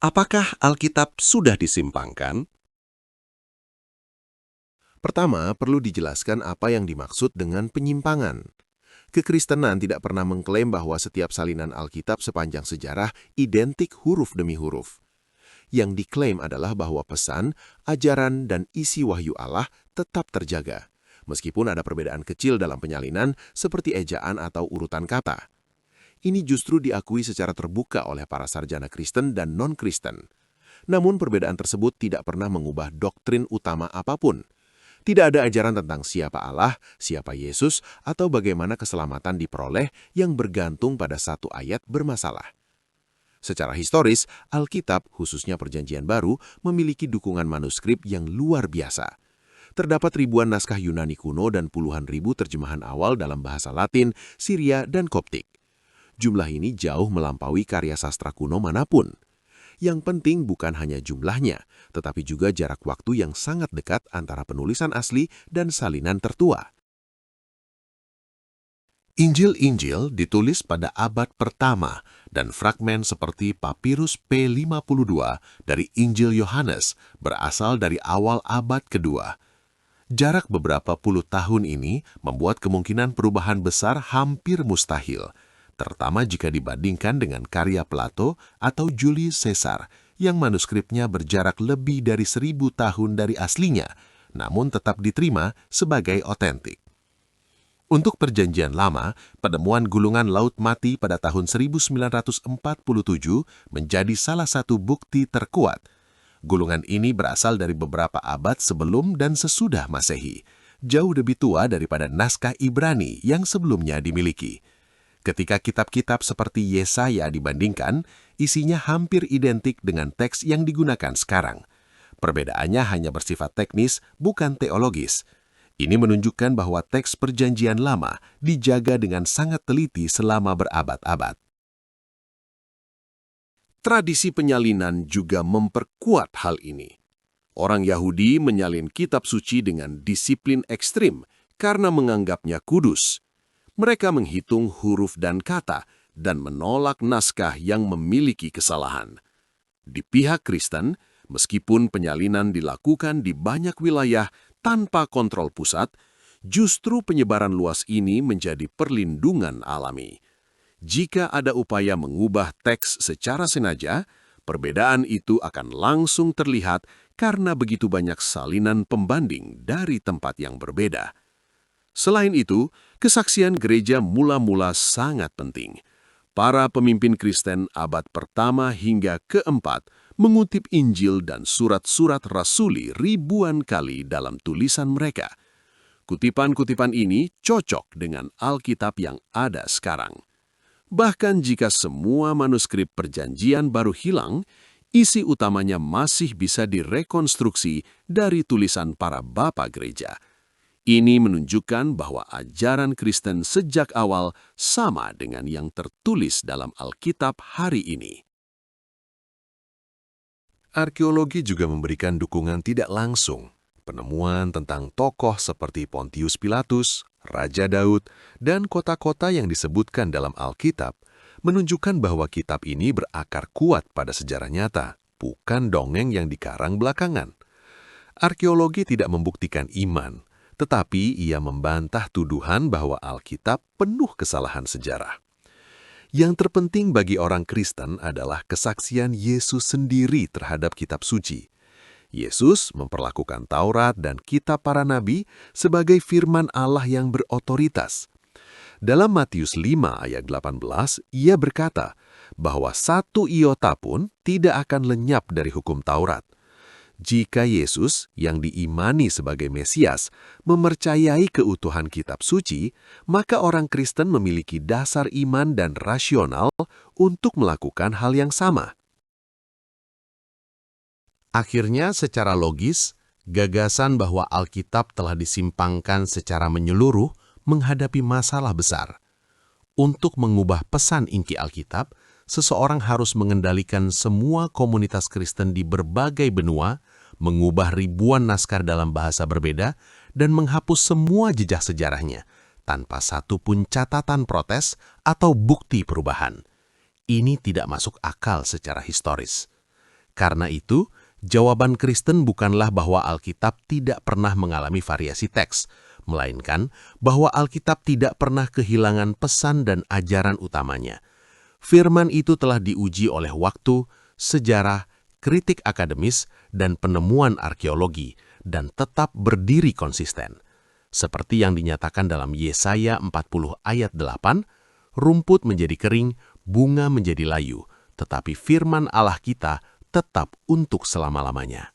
Apakah Alkitab sudah disimpangkan? Pertama, perlu dijelaskan apa yang dimaksud dengan penyimpangan. Kekristenan tidak pernah mengklaim bahwa setiap salinan Alkitab sepanjang sejarah identik huruf demi huruf. Yang diklaim adalah bahwa pesan, ajaran, dan isi wahyu Allah tetap terjaga, meskipun ada perbedaan kecil dalam penyalinan seperti ejaan atau urutan kata. Ini justru diakui secara terbuka oleh para sarjana Kristen dan non-Kristen. Namun perbedaan tersebut tidak pernah mengubah doktrin utama apapun. Tidak ada ajaran tentang siapa Allah, siapa Yesus, atau bagaimana keselamatan diperoleh yang bergantung pada satu ayat bermasalah. Secara historis, Alkitab, khususnya Perjanjian Baru, memiliki dukungan manuskrip yang luar biasa. Terdapat ribuan naskah Yunani kuno dan puluhan ribu terjemahan awal dalam bahasa Latin, Syria, dan Koptik. Jumlah ini jauh melampaui karya sastra kuno manapun. Yang penting bukan hanya jumlahnya, tetapi juga jarak waktu yang sangat dekat antara penulisan asli dan salinan tertua. Injil-Injil ditulis pada abad pertama dan fragmen seperti Papirus P52 dari Injil Yohanes berasal dari awal abad kedua. Jarak beberapa puluh tahun ini membuat kemungkinan perubahan besar hampir mustahil, terutama jika dibandingkan dengan karya Plato atau Julius Caesar yang manuskripnya berjarak lebih dari 1000 tahun dari aslinya, namun tetap diterima sebagai otentik. Untuk Perjanjian Lama, penemuan gulungan Laut Mati pada tahun 1947 menjadi salah satu bukti terkuat. Gulungan ini berasal dari beberapa abad sebelum dan sesudah Masehi, jauh lebih tua daripada naskah Ibrani yang sebelumnya dimiliki. Ketika kitab-kitab seperti Yesaya dibandingkan, isinya hampir identik dengan teks yang digunakan sekarang. Perbedaannya hanya bersifat teknis, bukan teologis. Ini menunjukkan bahwa teks Perjanjian Lama dijaga dengan sangat teliti selama berabad-abad. Tradisi penyalinan juga memperkuat hal ini. Orang Yahudi menyalin kitab suci dengan disiplin ekstrim karena menganggapnya kudus. Mereka menghitung huruf dan kata dan menolak naskah yang memiliki kesalahan. Di pihak Kristen, meskipun penyalinan dilakukan di banyak wilayah tanpa kontrol pusat, justru penyebaran luas ini menjadi perlindungan alami. Jika ada upaya mengubah teks secara sengaja, perbedaan itu akan langsung terlihat karena begitu banyak salinan pembanding dari tempat yang berbeda. Selain itu, kesaksian gereja mula-mula sangat penting. Para pemimpin Kristen abad pertama hingga keempat mengutip Injil dan surat-surat rasuli ribuan kali dalam tulisan mereka. Kutipan-kutipan ini cocok dengan Alkitab yang ada sekarang. Bahkan jika semua manuskrip Perjanjian Baru hilang, isi utamanya masih bisa direkonstruksi dari tulisan para bapa gereja. Ini menunjukkan bahwa ajaran Kristen sejak awal sama dengan yang tertulis dalam Alkitab hari ini. Arkeologi juga memberikan dukungan tidak langsung. Penemuan tentang tokoh seperti Pontius Pilatus, Raja Daud, dan kota-kota yang disebutkan dalam Alkitab menunjukkan bahwa kitab ini berakar kuat pada sejarah nyata, bukan dongeng yang dikarang belakangan. Arkeologi tidak membuktikan iman, tetapi ia membantah tuduhan bahwa Alkitab penuh kesalahan sejarah. Yang terpenting bagi orang Kristen adalah kesaksian Yesus sendiri terhadap kitab suci. Yesus memperlakukan Taurat dan kitab para nabi sebagai firman Allah yang berotoritas. Dalam Matius 5 ayat 18, ia berkata bahwa satu iota pun tidak akan lenyap dari hukum Taurat. Jika Yesus yang diimani sebagai Mesias mempercayai keutuhan kitab suci, maka orang Kristen memiliki dasar iman dan rasional untuk melakukan hal yang sama. Akhirnya, secara logis, gagasan bahwa Alkitab telah disimpangkan secara menyeluruh menghadapi masalah besar. Untuk mengubah pesan inti Alkitab, seseorang harus mengendalikan semua komunitas Kristen di berbagai benua, mengubah ribuan naskah dalam bahasa berbeda, dan menghapus semua jejak sejarahnya, tanpa satu pun catatan protes atau bukti perubahan. Ini tidak masuk akal secara historis. Karena itu, jawaban Kristen bukanlah bahwa Alkitab tidak pernah mengalami variasi teks, melainkan bahwa Alkitab tidak pernah kehilangan pesan dan ajaran utamanya. Firman itu telah diuji oleh waktu, sejarah, kritik akademis, dan penemuan arkeologi, dan tetap berdiri konsisten. Seperti yang dinyatakan dalam Yesaya 40 ayat 8, rumput menjadi kering, bunga menjadi layu, tetapi firman Allah kita tetap untuk selama-lamanya.